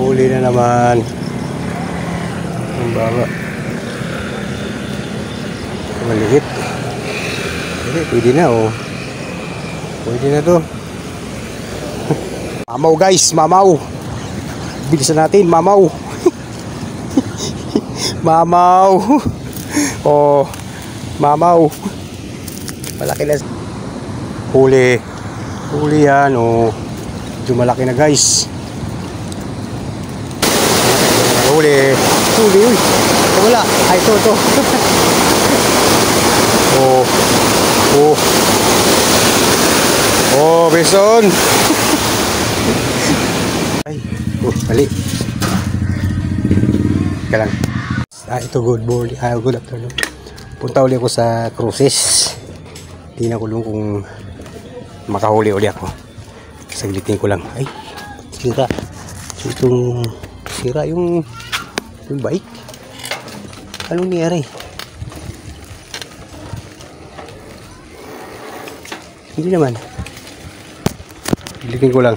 Huli na naman. Ang baba. Maliit. Pwede na oh. Pwede na to. Mamaw guys, mamaw. Bilisan natin, mamaw. Mamaw. Oh, mamaw. Malaki na. Huli. Huli yan oh. Medyo malaki na guys. Huli. Huli, uy. Wala. Ay, ito. Oh. Oh. Oh, beson. Ay, oh, mali. Teka lang. Ito good morning. Good afternoon. Punta uli ako sa cruises. Tingnan ko lang kung makahuli uli ako. Saglitin ko lang. Ay, sira. Itong sira yung bike. Anong nangyari? Hindi naman. Saglitin ko lang.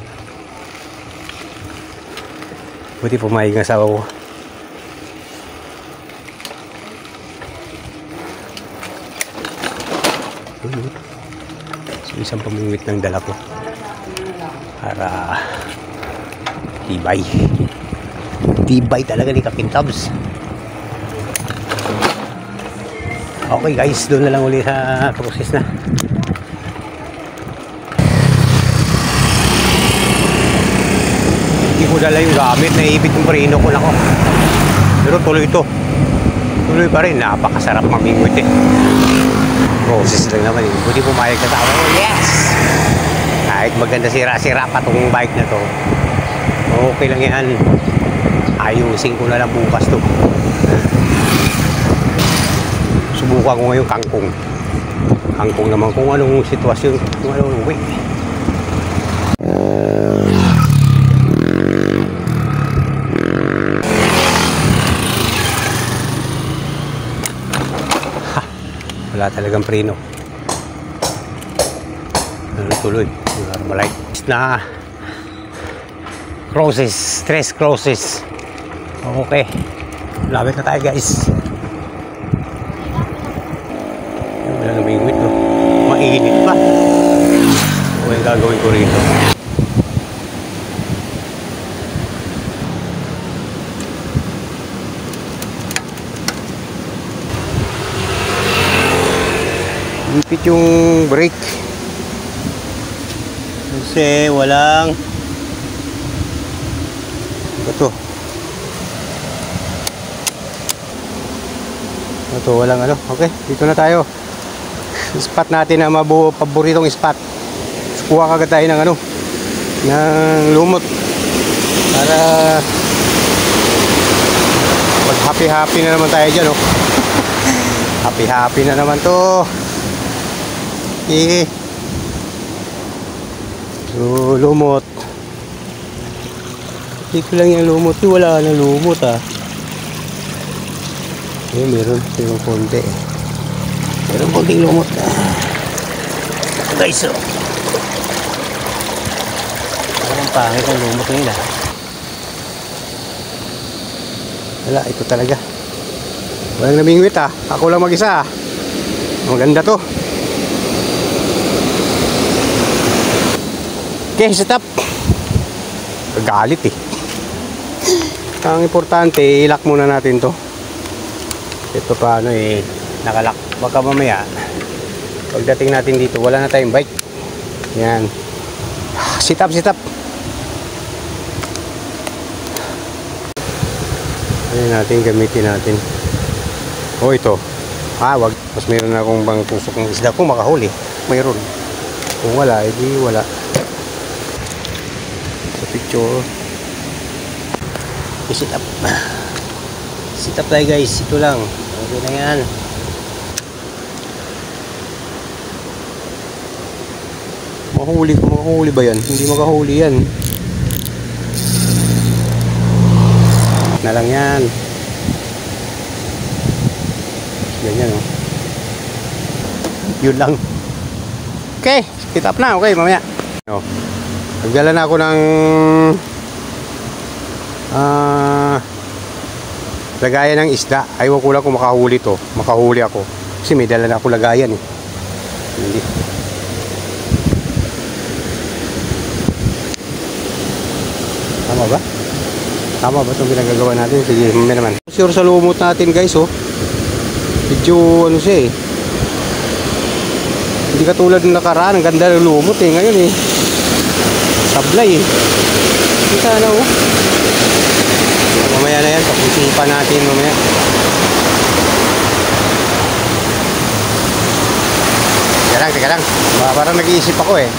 Buti pumayag ng asawa ko. So, isang pamingwit ng dala ko para tibay talaga ni Kapintabs. Okay guys, doon na lang uli sa process na. Hindi ko dala yung gamit, naipit yung preno ko. Nako, pero tuloy ito, tuloy pa rin. Napakasarap mamingwit eh. Process lang naman eh. Buti pumayag sa tao. Yes! Kahit maganda sira-sira pa itong bike na to, okay lang yan. Ayusin ko na lang bukas to. Subukan ko ngayon kangkong. Kangkong naman kung anong sitwasyon, kung anong way. Wala talagang preno. Tuloy. Normalite na crosses, stress crosses. Okay. Lapit na tayo guys. Wala na may ingwit no. Mainit pa. O yung gagawin ko rito. Ipit yung brake kasi walang ito walang ano. Okay, dito na tayo. Spot natin na paboritong spot. Kuha kagad tayo ng ano, ng lumot para mag happy na naman tayo dyan oh. Happy na naman to. So, lumot. Hindi ko lang yung lumot. Wala na lumot ah. Meron konti. Meron konting lumot na. Guys, so. Parang pangit ang lumot nila. Wala, ito talaga. Walang namingwit ah. Ako lang mag-isa ah. Maganda to. Okay, set up. Galit eh. Ang importante, ilak muna natin to. Ito paano eh, nakalak. Baka mamaya, pagdating natin dito, wala na tayong bike. Yan. Sit up. Ayan natin, gamitin natin. Oh, ito. Wag. Mas meron na akong bang tusok ng isda kung makahuli. Mayroon. Kung wala, edi wala. Picture. Sit up. Sit up tayo guys. Ito lang. Okay na yan. Makahuli ba yan? Hindi makahuli yan. Na lang yan. Ganyan oh. Yun lang. Okay. Sit up na. Okay mamaya. Oh. Nagdala na ako ng Lagayan ng isda. Ayaw ko lang kung makahuli to. Makahuli ako. Kasi may dala na ako lagayan eh. Hindi. Tama ba? Tama ba itong pinagagawa natin? Sige, mamaya naman. Sure sa lumot natin guys oh. Medyo ano siya eh. Hindi katulad ng nakaraan. Ang ganda ng lumot eh. Ngayon eh. Sablay eh. Hindi sana oh. Mamaya na yan. Pag-isipan natin mamaya. Teka lang. Parang nag-iisip ako eh.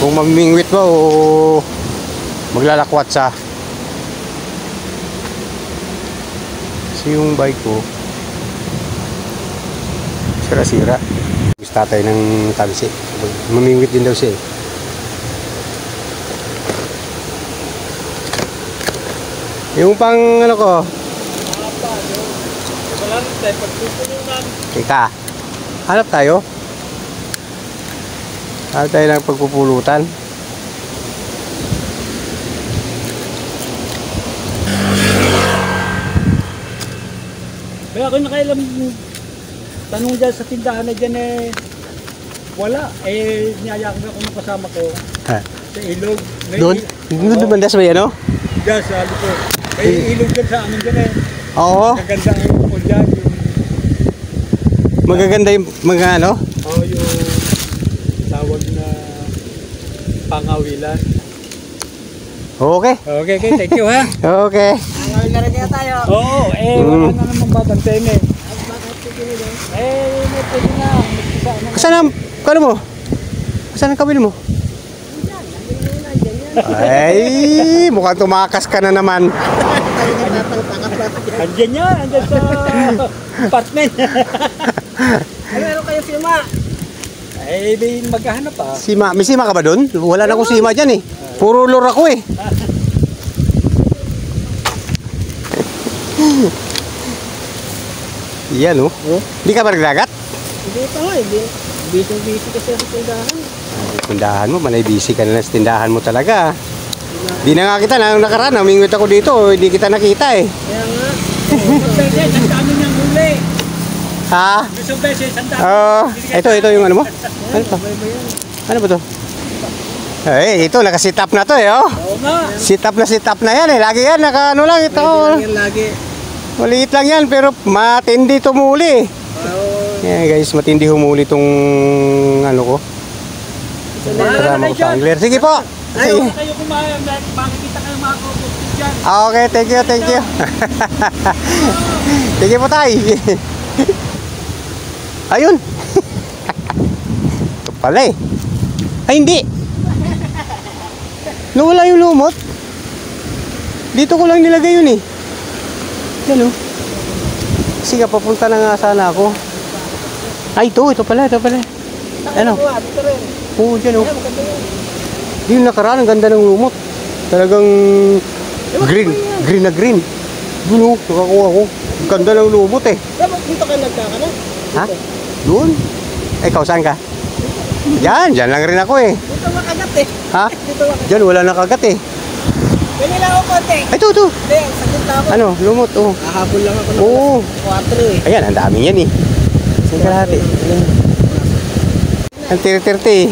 Kung mamingwit ba o maglalakwat sa. Kasi yung bike ko sira-sira. Gusto tayo ng talsi. Mamingwit din daw siya eh. Yung pang ano ko. Teka. Hanap tayo. Hanap tayo ng pagpupulutan. Kaya ako nakailang tanong dyan sa tindahan na dyan eh, wala. Eh, niyayakag ako ng kasama ko Ha? sa ilog. May Doon? Doon bandas may ano? Dyan sa ko. May ilog dyan sa amin dyan eh. Oo. Maganda ang ilog dyan. Magaganda yung mga ano? Yung tawag na pangawilan. Okay. Okay, thank you ha. Okay. Ang na rin kaya tayo. Oo, wala na naman babantayin eh. May pwede na. Saan ang, kano mo? Saan ang kabili mo? Ay, mukhang tumakas ka na naman. Andyan yan, andyan sa apartment. Meron kayo sima. May maghahanap pa. Sima, may sima ka ba doon? Wala na akong sima dyan eh. Puro lure ako eh. Yan oh. Hindi ka ba nagdagat? Hindi pa nga, busy kasi sa tindahan. Tindahan mo, manay busy ka na sa tindahan mo talaga. Di na nga kita, nang nakaraan, namingwit ako dito, hindi kita nakita eh. Kaya nga. Isang beses, ang dami niyang huli. Ha? Isang beses, ang dami. Ito yung ano mo? Ano to? Ano ba to? Eh, ito, naka-sit up na to eh, oh. Oo nga. Sit up na yan eh. Lagi yan, naka ano lang ito. Yan lagi. Maliit lang yan, pero matindi tumuli. Yan guys, matindi humuli tong ano ko. Kasama ko sa angler. Sige po. Ayaw kayo kumain, makikita kayo mga kukutin dyan. Okay, thank you. Sige po tay. Ayun. Ito pala eh. Ay hindi. Nawala yung lumot. Dito ko lang nilagay yun eh. Yan o. Sige, papunta na nga sana ako. Ay, ito pala. Ano? Dito rin. Oo, dyan o. Maganda yun. Yung nakaraan, ang ganda ng lumot. Talagang green na green. Doon o, nakakuha ko. Ang ganda ng lumot eh. Dito kayo nagkakana? Ha? Doon? Ikaw, saan ka? Dyan lang rin ako eh. Dito makagat eh. Ha? Dito makagat. Dyan, wala nakagat eh. Pwede lang ako konti. Ay, ito. Hindi, saglit lang ako. Ano, lumot, oh. Kahabol lang ako ng Oo. 4 eh. Ayan, ang dami yan eh. Saan ka lahat eh? Ang tiri-tirti eh.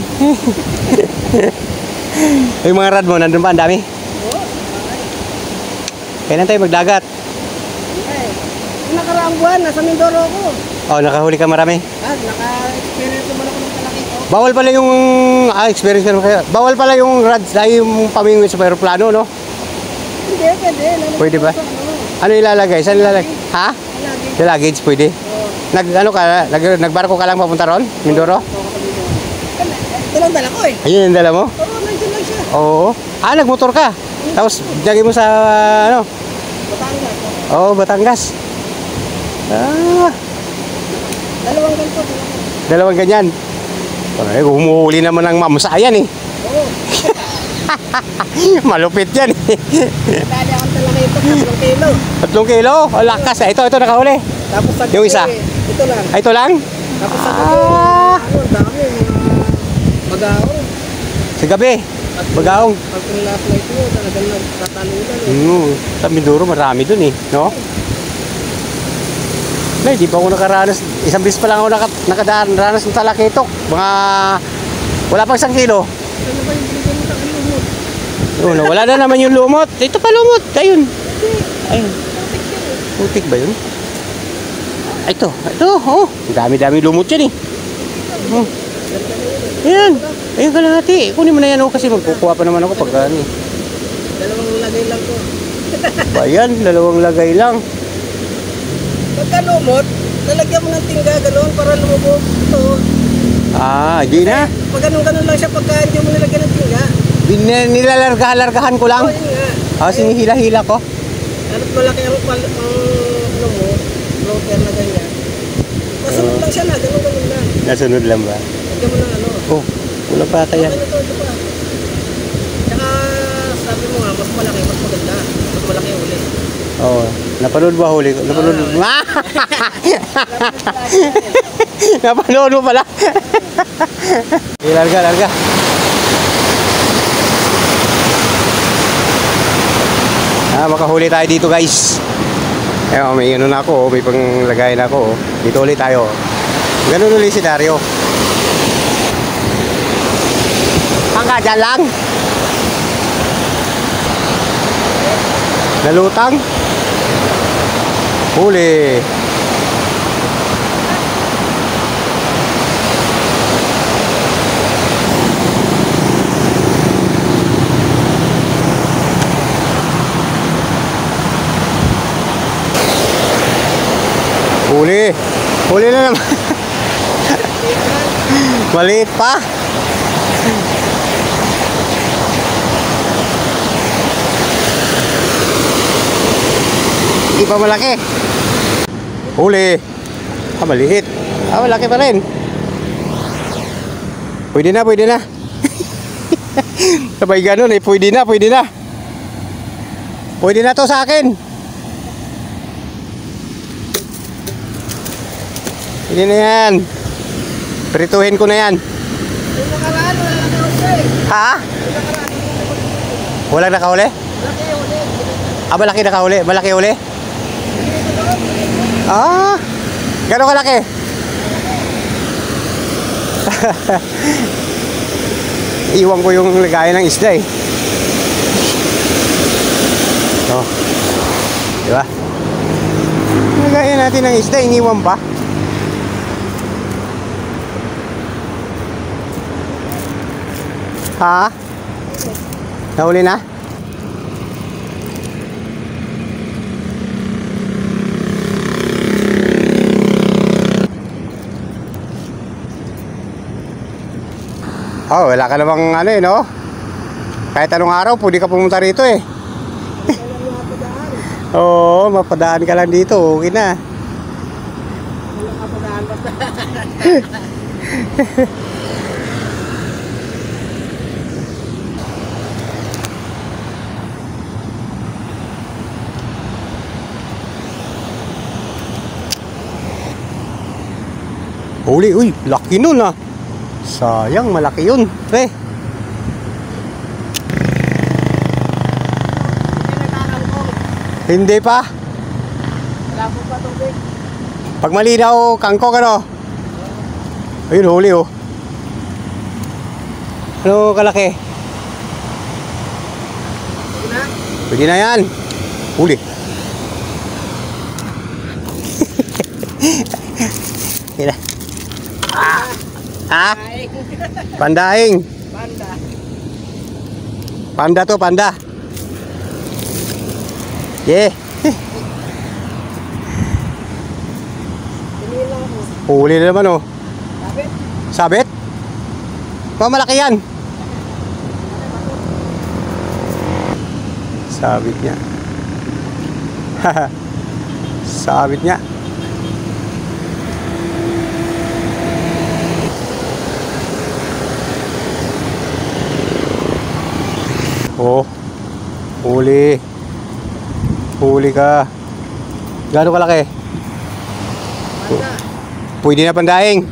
Yung mga rad mo, nandun pa, ang dami. Kailan tayo magdagat? Eh, yung nakaraang buwan, nasa Mindoro ako. Oh, nakahuli ka marami. Naka-experience naman ako ng kalaki ko. Bawal pala yung experience ka naman kaya. Bawal pala yung rods dahil yung pamingwit sa aeroplano, no? Hindi, pwede. Pwede ba? Ano ilalagay? Saan ilalagay? Ha? Lagi. Sa luggage pwede. Nagbarko ka lang papunta ron? Mindoro? Ito lang dala ko eh. Ayun yung dala mo? Oo, nandiyan lang siya. Oo. Nagmotor ka. Tapos lagay mo sa ano? Batangas. Oo, Batangas. Dalawang ganito. Dalawang ganyan. Ay, humuhuli naman ng mamsayan eh. Oo. Malupit yan eh. Dali akong talaga ito, 3 kilo. 3 kilo? O, lakas. Ito nakahuli. Tapos sa Yung isa? ito lang. Ito lang? Tapos sa Ah. ang dami, mga mag-aon. Sa gabi. Bagaong. Pag pina-flight mo, talagang nagtatalunan eh. Sa Mindoro marami dun eh, no? Nay, di pa ako nakaranas. Isang bis pa lang ako nakaranas ng talakitok. Mga wala pang 1 kilo. Ano ba yung bigyan mo sa kalumot? Wala na naman yung lumot. Ito pa lumot. Ayun. Ayun. Putik ba yun? Ito. Oh. Dami-dami lumot yan eh. Oh. Ayan. Ayun ka lang ate. Kunin mo na yan oh, kasi magkukuha pa naman ako pag ano eh. Dalawang lagay lang ko. Ayan, 2 lagay lang. Pagka lumot, lalagyan mo ng tingga, gano'n, para lumubog. Ito. Di na. Pag ganun-ganun lang siya, pagka hindi mo nilagyan ng tingga. Nilalargahan ko lang. Oo, yun nga. Sinihila-hila ko. Lalo't malaki ang ano mo, floater na ganyan. Masunod lang siya na, ganun-ganun lang. Nasunod lang ba? Lagyan mo ng ano. Oh, wala pa ata yan. Ito pa. Tsaka, sabi mo nga, mas malaki, mas maganda. Mas malaki yung uli. Oo. Napanood ba huli ko? Napanood mo? Napanood mo pala. Larga. Makahuli tayo dito guys. Ayun, may ano na ako, may panglagay na ako. Dito ulit tayo. Ganun ulit si Dario. Hangga dyan lang. Nalutang. Huli. Huli na naman. Maliit pa. Hindi pa malaki. Huli. Maliit. Malaki pa rin. Pwede na. Sabay ganun eh. Pwede na. Pwede na to sa akin. Pwede na yan. Prituhin ko na yan. Yung nakaraan, wala na nakahuli. Ha? Walang nakahuli? Laki yung uli. Malaki nakahuli? Malaki uli? Gano'ng kalaki? Iwan ko yung lagayan ng isda eh. Diba? Lagayan natin ng isda, iniwan pa. Ha? Nahuli na? Wala ka namang ano eh, no? Kahit anong araw, pwede ka pumunta rito eh. Oo, mapadaan ka lang dito, okay na. Wala ka padaan basta. Huli, laki nun ah. Sayang, malaki yun. Pre. Hindi pa. Wala po pa tubig. Pag malinaw, kangkong ano? Ayun, huli oh. Ano kalaki? Pwede na yan. Huli. Hila. Pandaing. Panda to, panda. Yeah. Huli na naman oh. Sabit? Malaki yan. Sabit niya. Sabit niya. Oh, huli. Huli ka. Gano'ng kalaki? Pwede na pandaing.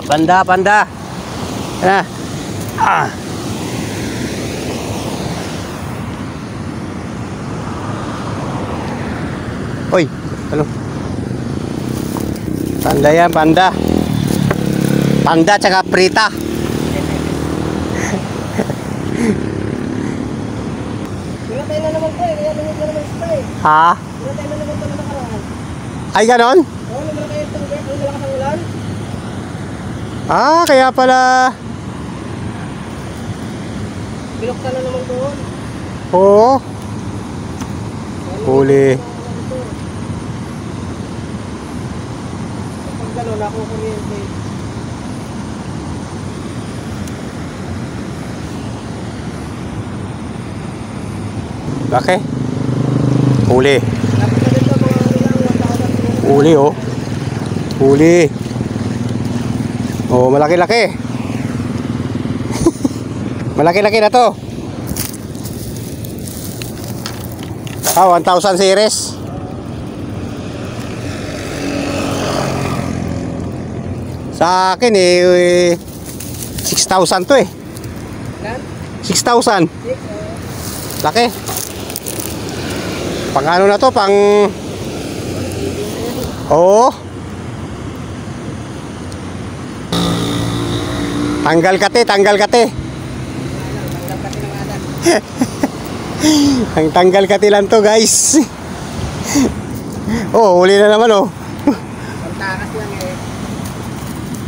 Panda. Yan na. Oy, ano? Panda yan, panda. Panda tsaka prita. Nilatay na naman ko eh. Kaya lumit na naman sila eh. Ha? Nilatay na naman ko na nakaraan. Ay, ganon? Oo, naman kayo itong gate. Ang malakas ang ulan. Ah, kaya pala. Binuksan na naman doon. Oo. Huli. Pag gano'n, ako kuryente. Laki. Huli. Dapat na dito mga ano lang, 1,000. Huli, oh. Huli. Oh, malaki-laki. Malaki-laki na to. Ah, 1,000 series. Sa akin eh 6,000 to eh. Lan? 6,000. Laki. Pang ano na to, pang... Oo. Tanggal kate, tanggal kate. Ang tanggal kate lang to, guys. Oh, huli na naman oh. Pantakas lang eh.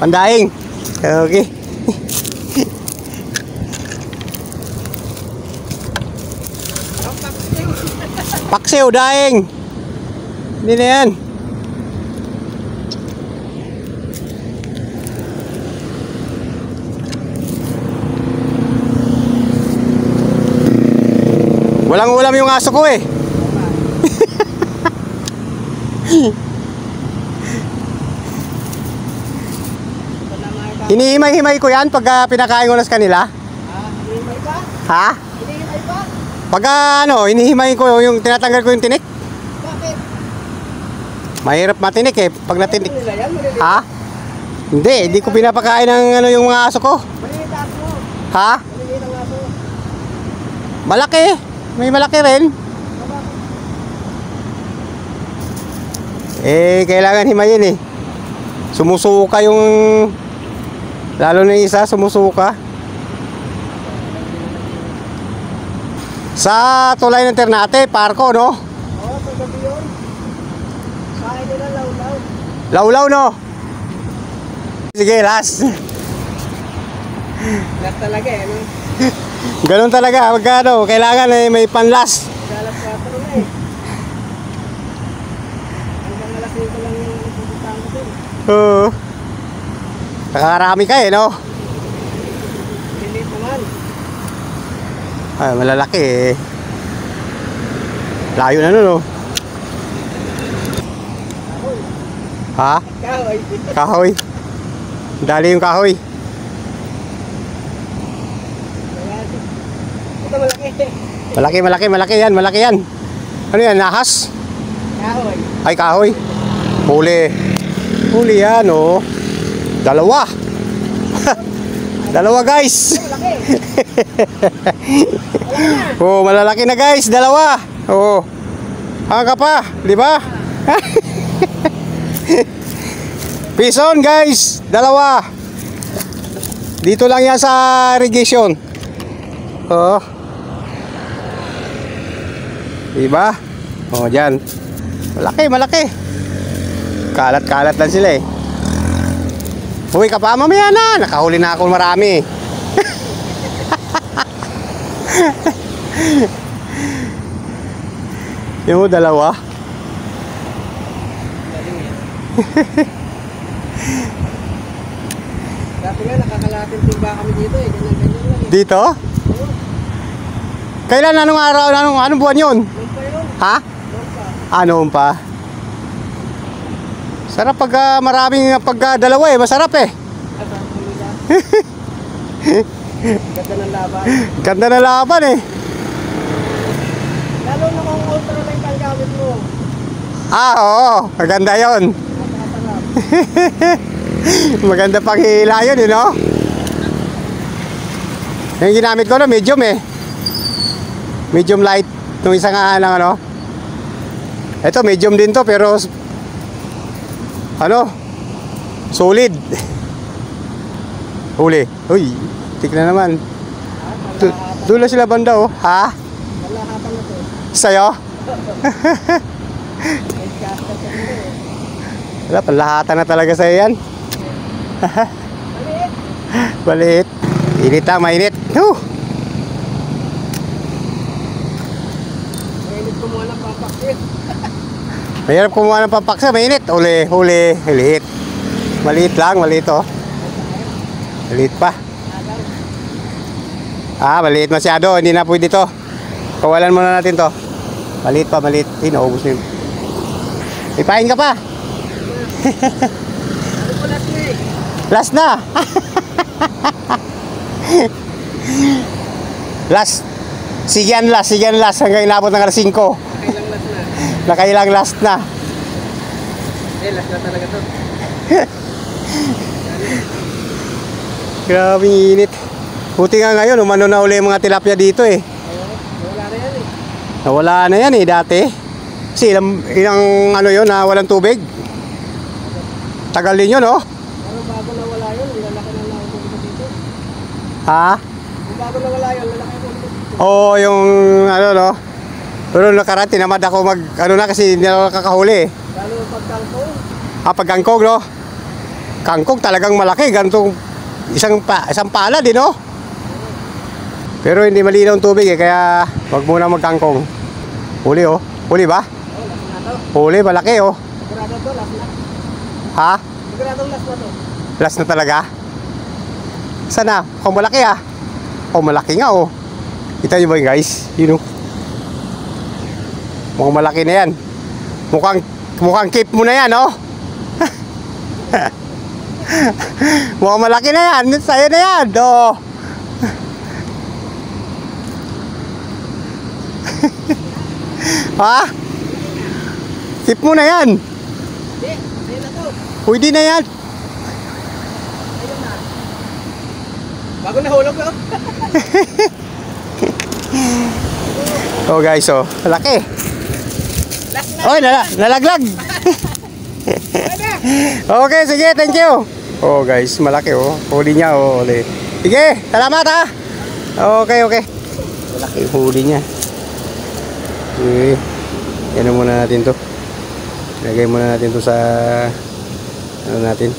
Pandaing. Okay. Paksiw, daing. Hindi na yan. Walang ulam yung aso ko eh. Hinihimay-himay ko yan pag pinakain ko na sa kanila. Hinihimay pa? Ha? Hinihimay pa? Pag ano, hinihimay ko yung tinatanggal ko yung tinik. Bakit? Mahirap matinik eh pag natinik. Nila yan? Maliliit? Ha? Hindi ko pinapakain ng ano yung mga aso ko. Maliliit aso. Ha? Maliliit ang aso. Malaki. May malaki rin. Eh, kailangan himayin eh. Sumusuka yung... Lalo na yung isa, sumusuka. Sa tulay ng Ternate, Parko, no? Oo, sa gabi yun. Kain nila law-law. Lawlaw, no? Sige, last. Lahat talaga eh. Ano? Ganun talaga, magkano, kailangan eh, may panlas. Alas 4 na eh. Hanggang alas 5 lang yung pupuntahan ko dun. Oo. Nakakarami ka eh, no? Maliliit naman. Ay, malalaki eh. Layo na nun, no? Ha? Kahoy. Kahoy. Dali yung kahoy. Ito malaki. Malaki yan, malaki yan. Ano yan, nahas? Kahoy. Ay, kahoy. Huli. Huli yan, oh. Dalawa. Dalawa, guys. Malaki. Oh, malalaki na, guys. Dalawa. Oh. Hanga pa, di ba? Pison, guys. Dalawa. Dito lang yan sa irrigation. Oh. Diba? Oh, dyan. Malaki. Kalat-kalat lang sila eh. Uy, ka pa mamaya na. Nakahuli na ako marami. Yung dalawa. Dati nga nakakalating timba kami dito eh. Ganyan-ganyan lang eh. Dito? Kailan? Anong araw? Anong buwan yun? Noon pa yun. Ha? Noon pa. Ano pa? Sarap pag maraming pag dalawa eh. Masarap eh. Asang kumila. Ganda ng laban. Ganda na laban eh. Lalo na kung ultralight ang gamit mo. Ah, oo. Maganda yun. Napakasarap. Maganda pang hila yun, no? Yung ginamit ko na medium eh. Medium light. Nung isang lang ano. Ito, medium din to, pero ano? Solid. Huli. Uy, tignan naman. Doon na sila banda, oh. Ha? Malahatan na to. Sa'yo? May gasket ka dito eh. Wala, panlahatan na talaga sa'yo yan. Maliit. Baliit. Init lang, mainit. Mainit ko muna papakit. Mahirap kumuha ng pampaksa, mainit. Huli, liit. Maliit lang, maliit oh. Maliit pa. Maliit masyado, hindi na pwede to. Kawalan muna natin to. Maliit pa, maliit. Naubos na yun. Ipain ka pa. Ano ko last na eh? Last na. Last. Sige yan last. Hanggang inabot ng alas 5. Kailang last na. Nakailang last na. Last na talaga to. Grabing init. Buti nga ngayon, umano na uli yung mga tilapia dito eh. Wala na yan eh. Nawala na yan eh dati. Kasi ilang ano yun na walang tubig. Tagal din yun oh. Pero bago na wala yun, lalaki na lang ako dito. Ha? Bago na wala yun, lalaki ako dito. Oo, yung ano no. Pero nakaraan tinamad ako mag ano na kasi hindi ako nakakahuli. Lalo pagkangkong. Pag kangkong no. Kangkong talagang malaki, ganitong isang pala din no. Pero hindi malinaw ang tubig eh, kaya wag muna magkangkong. Huli oh. Huli ba? Oh, last na to. Huli, malaki oh. Sigurado to, last na. Ha? Sigurado last na to. Last na talaga? Sana? Kung malaki ah. Oh, malaki nga oh. Kita nyo ba yun guys? Yun oh. Mukhang malaki na yan. Mukhang keep mo na yan oh. Mukhang malaki na yan. Sa'yo na yan oh. Ha? Keep mo na yan. Hindi, sa'yo na to. Pwede na yan. Ayun na. Bago nahulog ko. Oh guys oh. Malaki. Last na. Oy, nalaglag. Okay, sige, thank you. Oh guys, malaki oh. Huli niya oh, huli. Sige, salamat ha. Okay. Malaki yung huli niya. Okay. Yan muna natin to. Lagay muna natin to sa ano natin.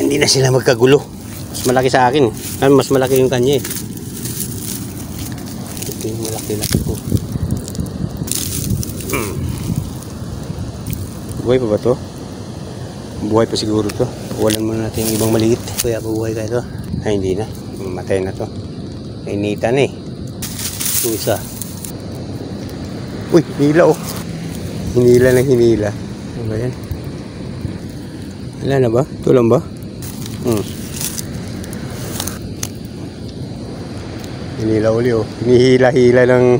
Hindi na sila magkagulo. Mas malaki sa akin. Mas malaki yung kanya eh. Ito yung malaki-laki ko. Buhay pa ba to? Buhay pa siguro to. Walan muna natin yung ibang maliit. Kaya buhay ka ito. Ay hindi na. Matay na to. Inita na eh. Ito isa. Uy, hinila oh. Hinila. Ano ba yan? Wala na ba? Ito lang ba? Hinila uli oh. Hinihila-hila ng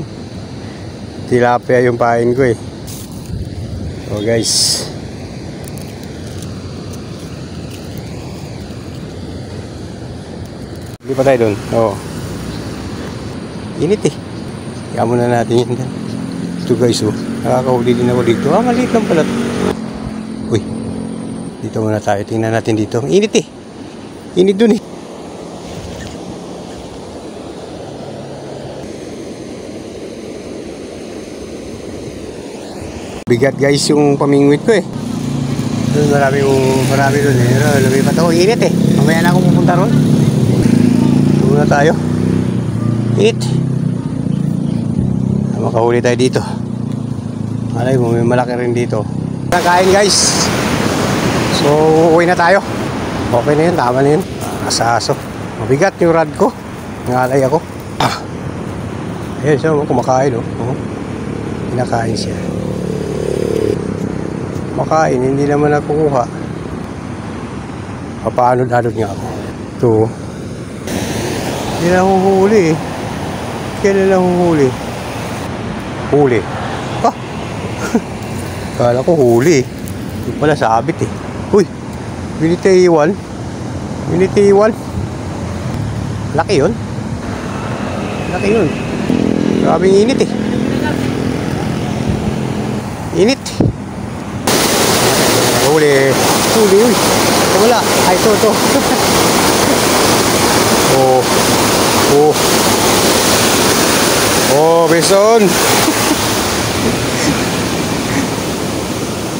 tilapia yung pain ko eh. Oh guys. Hindi pa tayo doon. Oo. Init eh. Kaya muna natin yun. Ito guys oh. Nakakahuli din ako dito. Maliit lang pala. Uy. Dito muna tayo. Tingnan natin dito. Init eh. Init dun eh. Bigat guys yung pamingwit ko eh. Doon marami doon eh. Lumipat ako. Init eh. Mamaya na ako pupunta ron. Doon na tayo. Init. Makahuli tayo dito. Alay mo, may malaki rin dito. Kain guys. So, uwi na tayo. Okay na yun, tama na yun. Asaso. Mabigat yung rod ko. Nangalay ako. Ayan siya, kumakain oh. Kinakain siya. Makain, hindi naman nakukuha. Papaanod-anod nga ako. Ito. Hindi na huhuli eh. Kailan na huhuli? Huli. Kala ko huli. Hindi pala sabit eh. Uy! Binitiwan. Laki yun. Grabing init eh. Init. Huli. Huli, uy. Wala. Ay, ito. Oh. Oh. Oh, bison.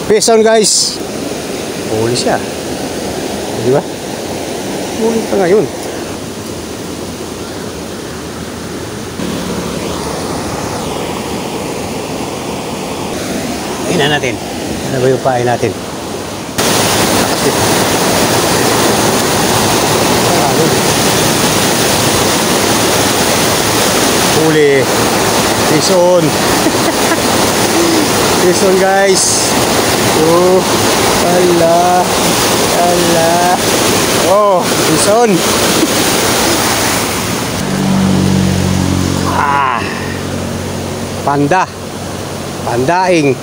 Bison, guys. Huli siya. Di ba? Huli pa ngayon. Tingnan natin. Ano ba yung pain natin? Huli. Bison. Bison, guys. Oh. Ala. Ala. Oh, bison. Ah. Panda. Pandaing.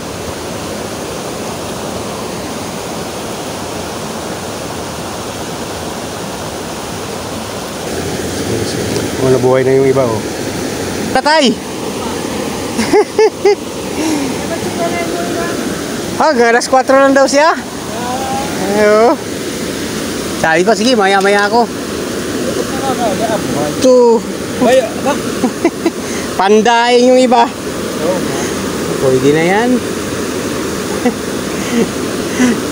Oh, nabuhay na yung iba, oh. Tatay! Hanggang alas 4 lang daw siya. Ayo. Sabi pa, sige, maya-maya ako. Ito. Pandaing yung iba. Pwede na yan.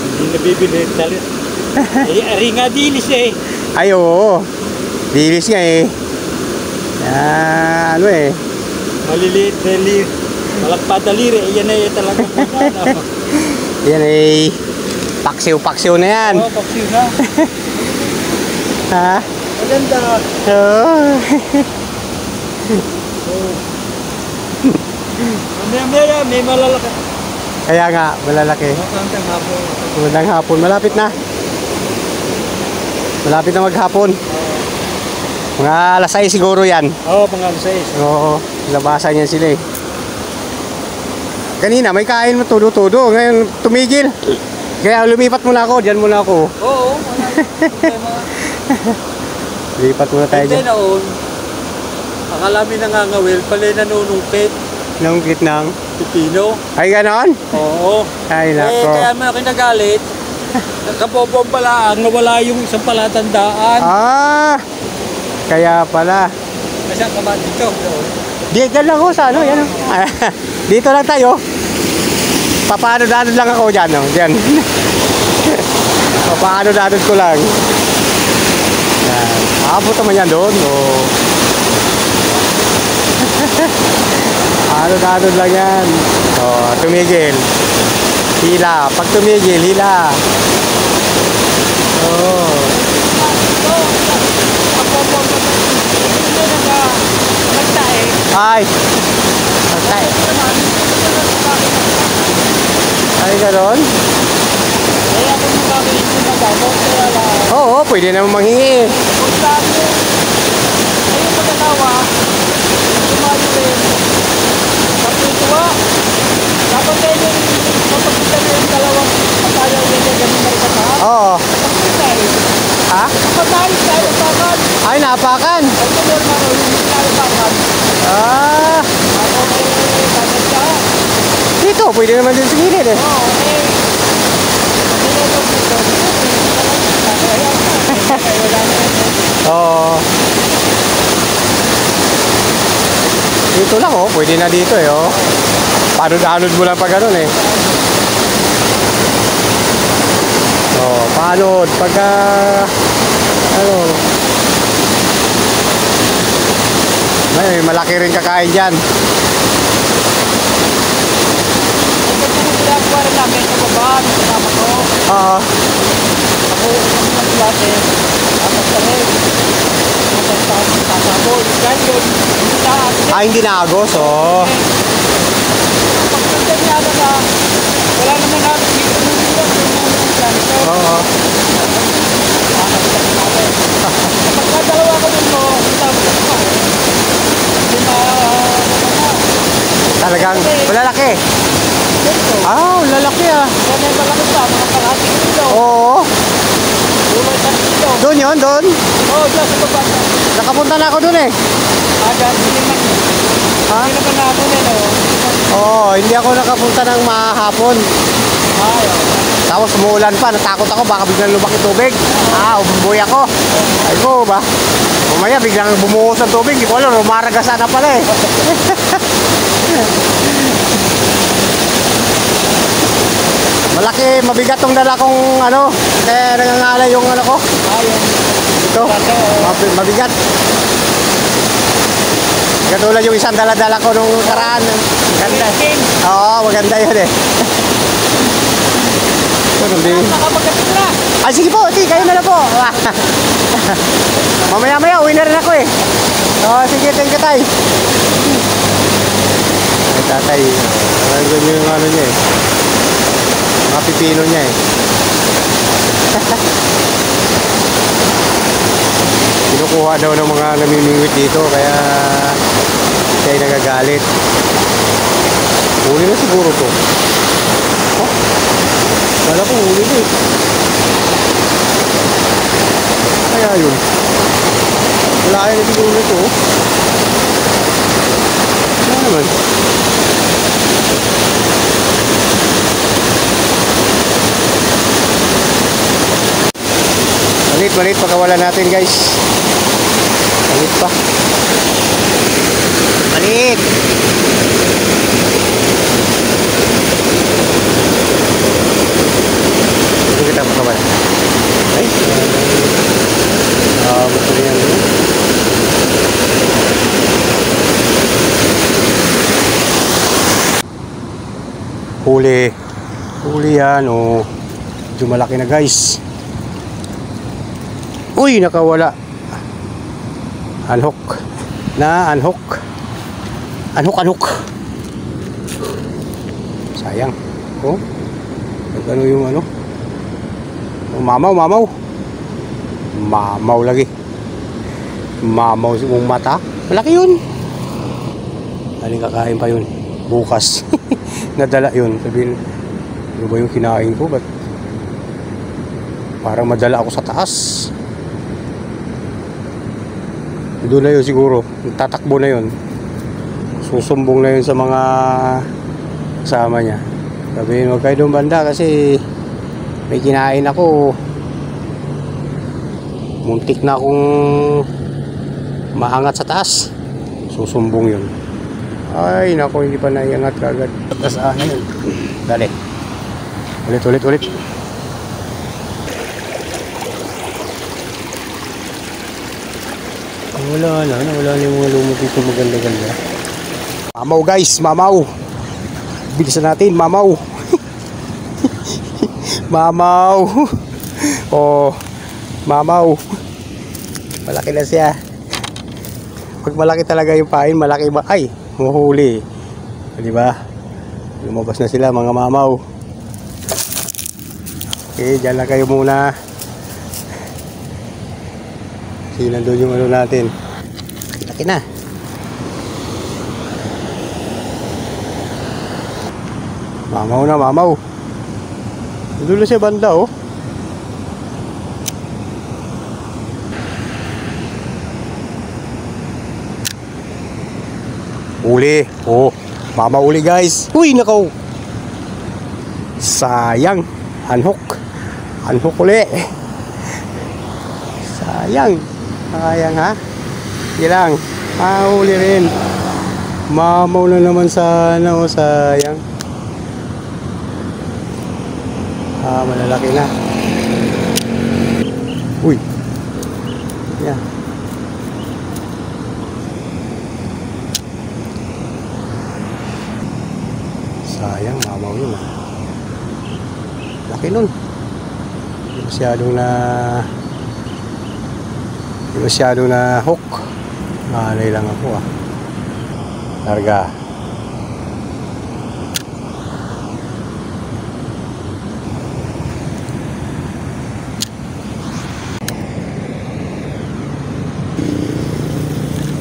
Hindi nabibili. Ari nga dilis eh. Ay, oo. Dilis nga eh. Ano eh. Maliliit, malagpadaliri. Yan eh talaga. Yan eh. Paksiw-paksiw na yan. Oo, paksiw na. Ha? Maganda. Oo. May malalaki. Kaya nga, malalaki. Magandang hapon. Magandang hapon. Malapit na. Malapit na maghapon. Mga alas 6 siguro yan. Oo, mga alas 6. Oo, labasan yan sila eh. Kanina may kain mo todo-todo. Ngayon tumigil. Kaya lumipat muna ako. Diyan muna ako. Oo, wala problema. Lipat muna tayo Hindi dyan. noon, akala mi nangangawil, pala nanunungkit. Nungkit ng Pipino. ay ganon? Oo. Ay nako. Kaya mo kinagalit. Nagkabobong pala, nawala yung isang palatandaan. Ah, kaya pala. Kasi ang kabat dito. Diyan lang ako sa ano. Yan, oh. Dito lang tayo. Papaano-danod lang ako dyan. Oh. Dyan. Papaano-danod ko lang. Yan. Abot naman yan doon. Oh. Ano-danod lang yan. Oh, tumigil. Hila. Pag tumigil, hila. Oh. Ay. Ay. Ay, gano'n? Kaya ako yung gagawin ko na gamot. Kaya lang. Oo, pwede naman manghingi. Kung saan yung ayun pagkatawa, tumayo rin. Pagtutuwa. Dapat tayo yung mapagkita na yung dalawang patayaw na yung ganun na rin katahan. Oo. Pagkita eh. Ha? Patayaw tayo bakal. Ay, napakan. Ang tuloy na rin yung tayo bakal. Ah, Ako may bakal ka. dito, pwede naman din sa gilid eh. Oo, eh. Hindi na ito dito. Wala na ito. Oo. Dito lang oh, pwede na dito eh oh. Panod-anod mo lang pag ganun eh. Oh, panod pagka ano. May malaki rin kakain diyan. Ginagawa rin namin sa baba, kasama ko. Oo. Ako, ng klase, tapos kami, sasabol. Dahil yun, hindi na atin. Ah, hindi na agos oh. Pagpunta niya na, wala naman natin dito ng mga klase. Oo. Pagkadalawa ko din mo, tapos ako eh. Hindi na, Talagang malalaki. dito. Ah, lalaki ah. Yan ay malaki pa, mga kalating kilo. Oo. Lumay sa kilo. Doon yun, doon. Oo, dyan sa baba. Nakapunta na ako doon eh. Dyan, hindi naman. Ha? Hindi naman namin eh, no? Oo, hindi ako nakapunta ng mahapon. Ay, Tapos umuulan pa, natakot ako, baka biglang lumaki tubig. Umuwi ako. Ay ko ba? Mamaya biglang bumuhos ang tubig, hindi ko alam, rumaraga sana pala eh. Malaki, mabigat tong dala kong ano, kaya nangangalay yung ano ko. ayun. Ito, mabigat. Katulad yung isang dala-dala ko nung karaan. Maganda. Oo, maganda yun eh. Nakapagdating na. Ay, sige po, kayo na lang po. Mamaya-maya, uwi na rin ako eh. Oo, sige, thank you, tay. Ay, tatay, alam nyo yung ano niya eh. Mga pipino niya eh. Kinukuha daw ng mga namimingwit dito, kaya siya ay nagagalit. Huli na siguro to. Oh, wala ko huli na eh. Kaya yun. Wala kaya na siguro ito. Wala naman. Malit pagkawalan natin guys. Malit pa. Malit. Ito kita pagkawalan. Ay. Betul yan. Huli yan. Oh. Medyo malaki na guys. Uy, nakawala. Unhook. Unhook. Sayang. Oh. Ano yung ano? Oh, mamaw. Mamaw lagi. Mamaw yung mata. Malaki yun. Aling kakain pa yun. Bukas. Nadala yun. Sabihin, ano ba yung kinain ko? Ba't parang madala ako sa taas? Doon na yun siguro. Tatakbo na yun. Susumbong na yun sa mga kasama niya. Sabihin, huwag kayo doon banda kasi may kinain ako. Muntik na akong maangat sa taas. Susumbong yun. Ay, nako, hindi pa naiangat kagad. Tapos yun. Dali. Ulit. Wala na yung mga lumot dito maganda-ganda. Mamaw guys, mamaw. Bilisan natin, mamaw. Mamaw. Oh, mamaw. Malaki na siya. Pag malaki talaga yung pain, malaki ba? Ay, muhuli. Di ba? Lumabas na sila mga mamaw. Okay, dyan lang kayo muna. Kasi nandun yung ano natin. Laki na. Mamaw na, mamaw. Nandun na siya banda, oh. Uli. Oh, mama uli guys. Uy, nakaw. Sayang. Unhook uli. Sayang. Sayang ha. Ilang. Mahuli rin. Mamaw na naman sana. Oh, sayang. Malalaki na. Uy. Yan. Sayang, mamaw yun. Laki nun. Hindi masyadong na hook. Malay lang ako Larga.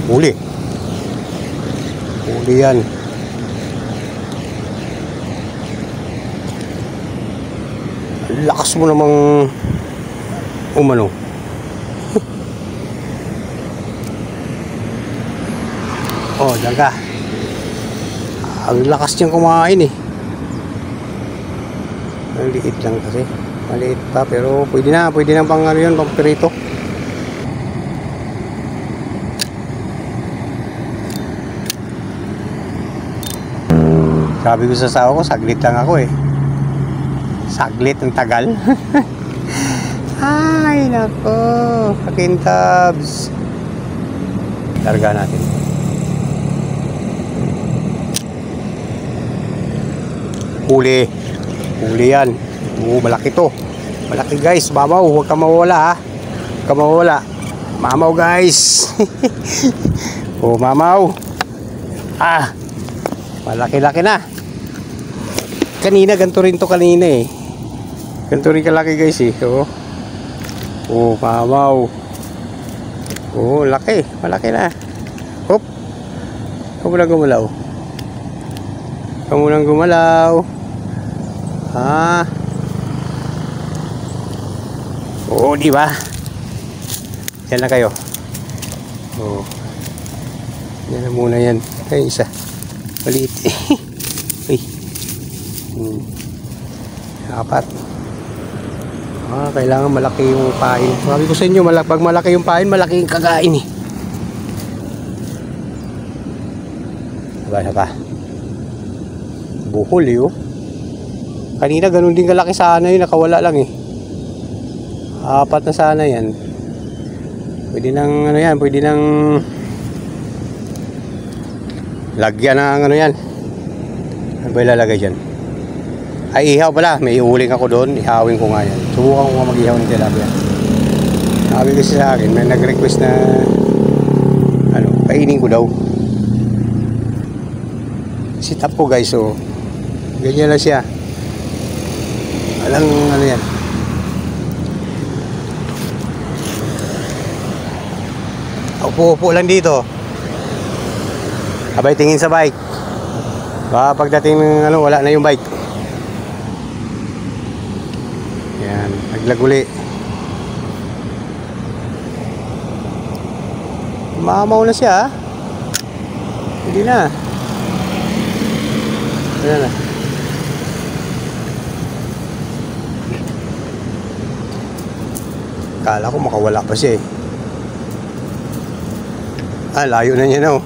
Uli yan. Lakas mo namang umano. Oh, diyan ka. Ang lakas niyang kumain eh. Ang liit lang kasi. Maliit pa pero pwede na pang ano yun, pang pirito. Sabi ko sa asawa ko, saglit lang ako eh. Saglit, ang tagal. Ay, nako. Pakintabs. Larga natin. Huli. Huli yan. Oo, malaki to. Malaki guys. Mamaw, huwag ka mawala ha. Huwag ka mawala. Mamaw guys. Oh, mamaw. Ah. Malaki-laki na. Kanina, ganito rin to kanina eh. Ganito rin kalaki guys eh. Oo. Oh, mamaw. Oh, laki. Malaki na. Hop. Huwag mo lang gumalaw. Huwag mo lang gumalaw. Ah. Oo, di ba? Yan na kayo. Oo. Yan na muna yan. Ay, isa. Maliit. Uy. Apat. Ah, kailangan malaki yung pain. Sabi ko sa inyo, pag malaki yung pain, malaki yung kagain eh. Diba? Buhol eh oh. Kanina ganun din kalaki sana yun, nakawala lang eh. Apat na sana yan. Pwede nang ano yan, pwede nang lagyan ng ano yan. Ano ba ilalagay dyan? Ay, ihaw pala. May iuling ako doon. Ihawin ko nga yan. Subukan ko nga mag-ihaw ng tilapia. Sabi kasi sa akin, may nag-request na ano, kainin ko daw. Sit up ko guys, so ganyan lang siya. Alang ano yan. Upo-upo lang dito. Abay, tingin sa bike. Baka pagdating ng ano, wala na yung bike. Yan, naglaguli. Mamaw na siya. Hindi na. Ayan na. Kala ko makawala pa siya eh. Ah, layo na niya na oh.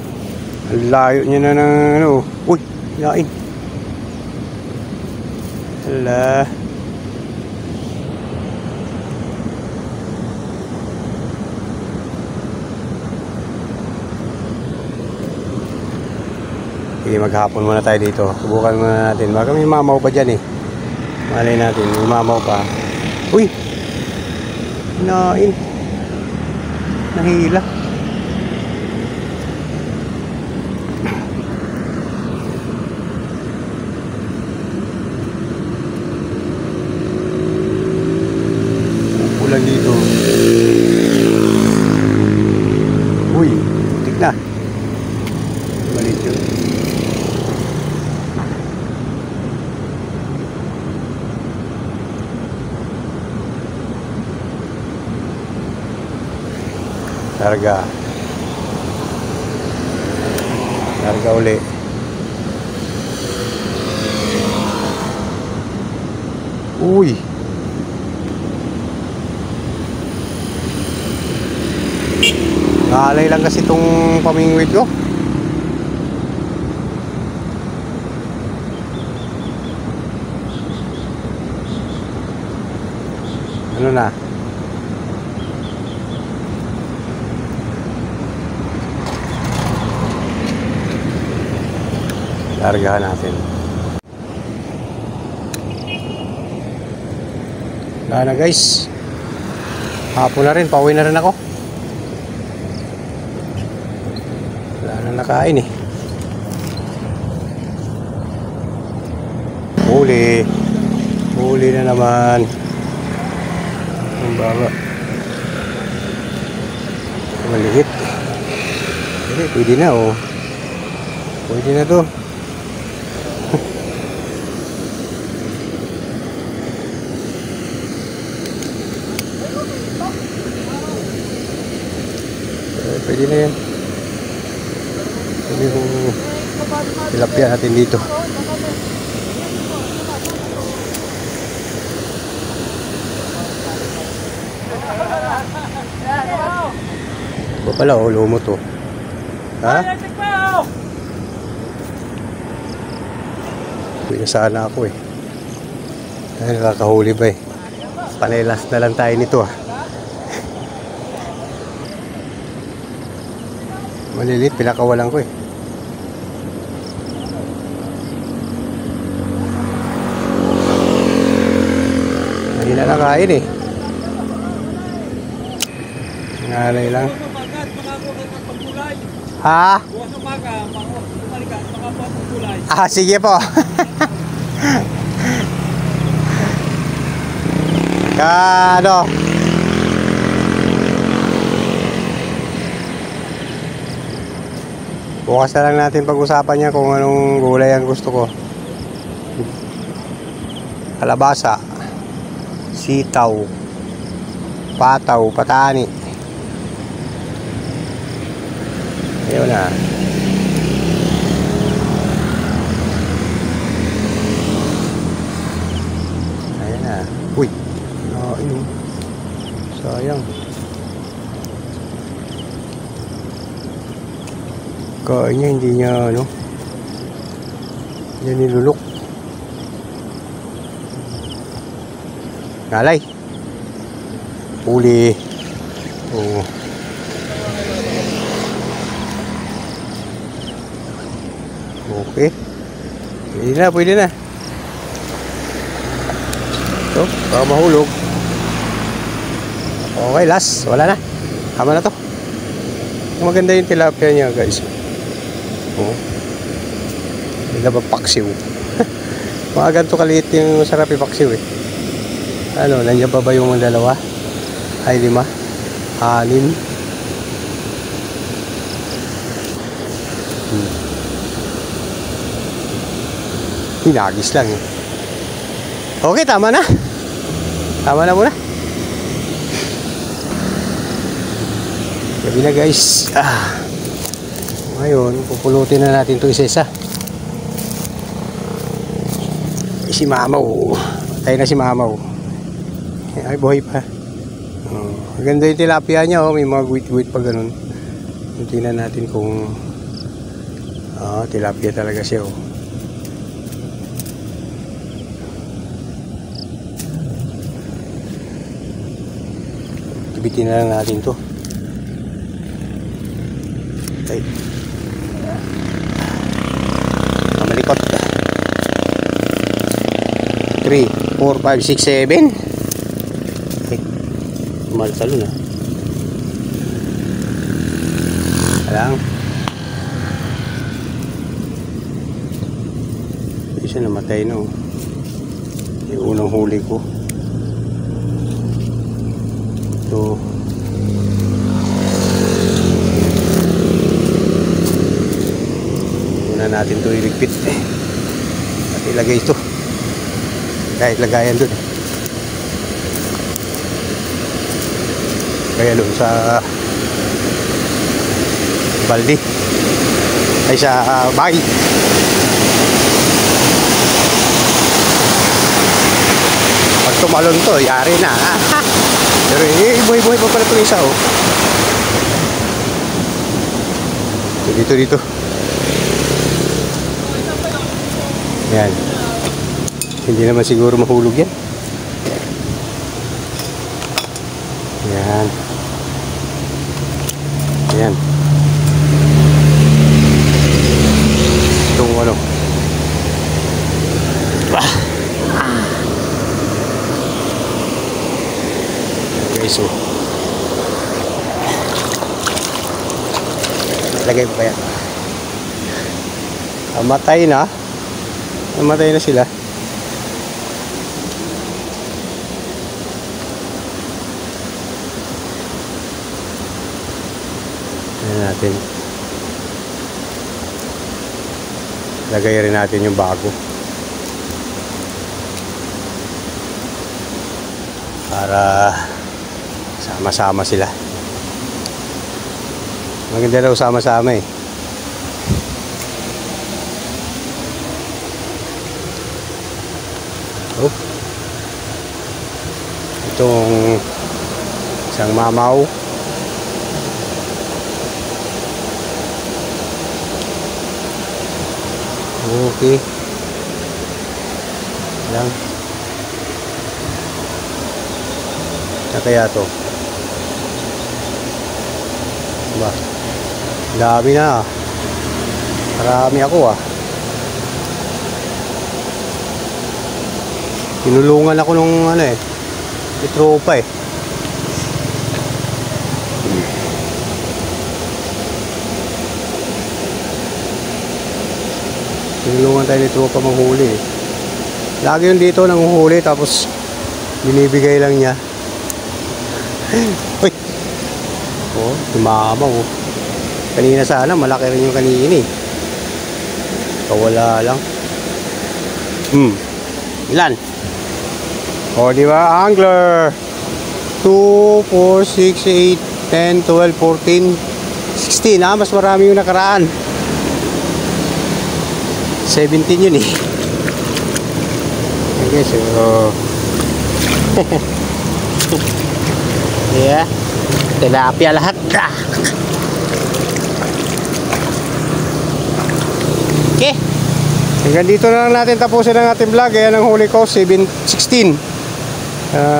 Layo niya na ng ano. Uy, lain. Hala. Okay, maghapon muna tayo dito. Subukan muna natin. Baka may mamaw pa dyan eh. Malay natin, may mamaw pa. Uy! Nain. Nahila. Ulan dito. Uy, putik na. Malit yun. Larga. Larga uli. Uy. Naalay lang kasi itong pamingwit ko. Ano na? Largahan natin. Wala na guys. Hapon na rin, pauwi na rin ako. Wala na nakain eh. Huli. Huli na naman. Ang baba. Maliit. Pwede na oh. Pwede na to. Pwede na yan. Pwede kong tilapia natin dito. Ito pala, oh, lumot to. Ha? Hindi sana ako eh. Ay, nakakahuli ba eh. Panelas na lang tayo nito ah. Malilit, pinakawalan ko eh. Hindi na nakain eh. Ngalay lang. Ha? Ah, sige po. Ano? Bukas na lang natin pag-usapan niya kung anong gulay ang gusto ko. Kalabasa, sitaw, pataw, patani. Ayun na. Ayun na. Uy. Ayun. Sayang. Kain niya, hindi niya ano. Hindi nilulok. Ngalay. Huli. Oo. Okay. Pwede na. Ito, baka mahulog. Okay, last. Wala na. Tama na to. Maganda yung tilapia niya, guys. Oh. Hindi na ba paksiw? Mga ganito kaliit yung sarap ipaksiw eh. Ano, nandiyan pa ba yung dalawa? Ay, 5, 6. Hinagis lang eh. Okay, tama na. Tama na muna. Gabi na guys. Ngayon, pupulutin na natin ito isa-isa. Si Mamaw. Patay na si Mamaw. Ay, buhay pa. Maganda yung tilapia niya. May mga guwit-guwit pa ganun. Tingnan natin kung tilapia talaga siya. Bitin na lang natin to. Okay. Malikot. 3, 4, 5, 6, 7. Okay. Maltalo na. Alang. Isa namatay na. Yung unang huli ko. Ito. Muna natin ito iligpit at ilagay ito kahit lagayan dun kaya doon sa baldi ay sa bahay. Pag tumalon to yari na. Pero buhay-buhay pa pala ito isa oh. Dito. Yan. Hindi naman siguro mahulog yan. Yan. Yan. Itong ano. Okay, so. Lagay pa yan. Namatay na. Namatay na sila. Ayan natin. Lagay rin natin yung bago. Para sama-sama sila. Maganda daw sama-sama eh. Oh. Itong isang mamaw. Okay. Lang. Na kaya to? Ba? Dami na. Marami ako ah. Tinulungan ako nung ano eh. May tropa eh. Tinulungan tayo ni tropa manghuli eh. Lagi yun dito nanguhuli tapos binibigay lang niya. Uy! Oh, tumama oh. Kanina sana malaki rin yung kanina eh. Kawala lang. Ilan? O, di ba? Angler. 2, 4, 6, 8, 10, 12, 14, 16. Ah, mas marami yung nakaraan. 17 yun eh. Okay, so... yeah. Tilapia lahat. Okay. Hanggang dito na lang natin tapusin ang ating vlog. Ayan ang huli ko, 16.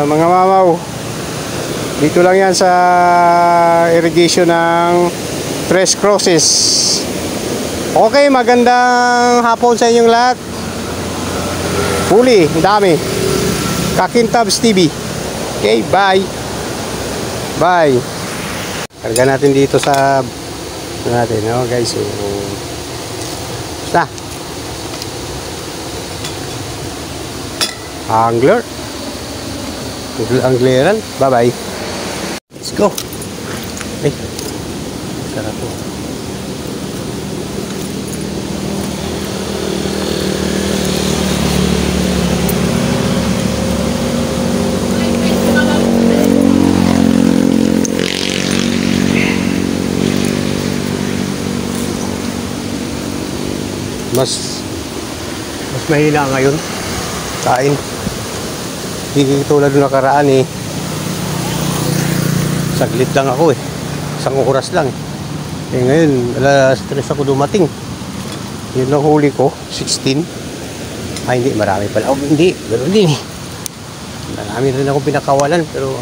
Mga mamaw. Dito lang yan sa irrigation ng Tres Crosses. Okay, magandang hapon sa inyong lahat. Huli, dami. Kakintabs TV. Okay, bye. Bye. Karga natin dito sa natin, no guys. So, basta. Angler. Angleran. Bye-bye. Let's go. Ay. Sarap po. Mas mahina ngayon kain. Hindi tulad nung nakaraan eh. Saglit lang ako eh. Isang oras lang eh. Ngayon alas 3 ako dumating. Yun ang huli ko 16. Ay hindi, marami pala. Oh, hindi, pero hindi eh. Marami rin ako pinakawalan pero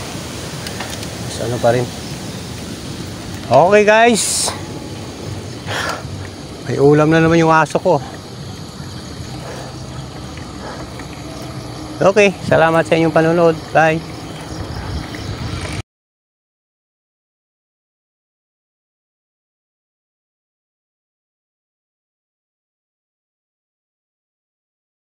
ano pa rin. Okay guys, may ulam na naman yung aso ko. Okay, salamat sa inyong panonood. Bye.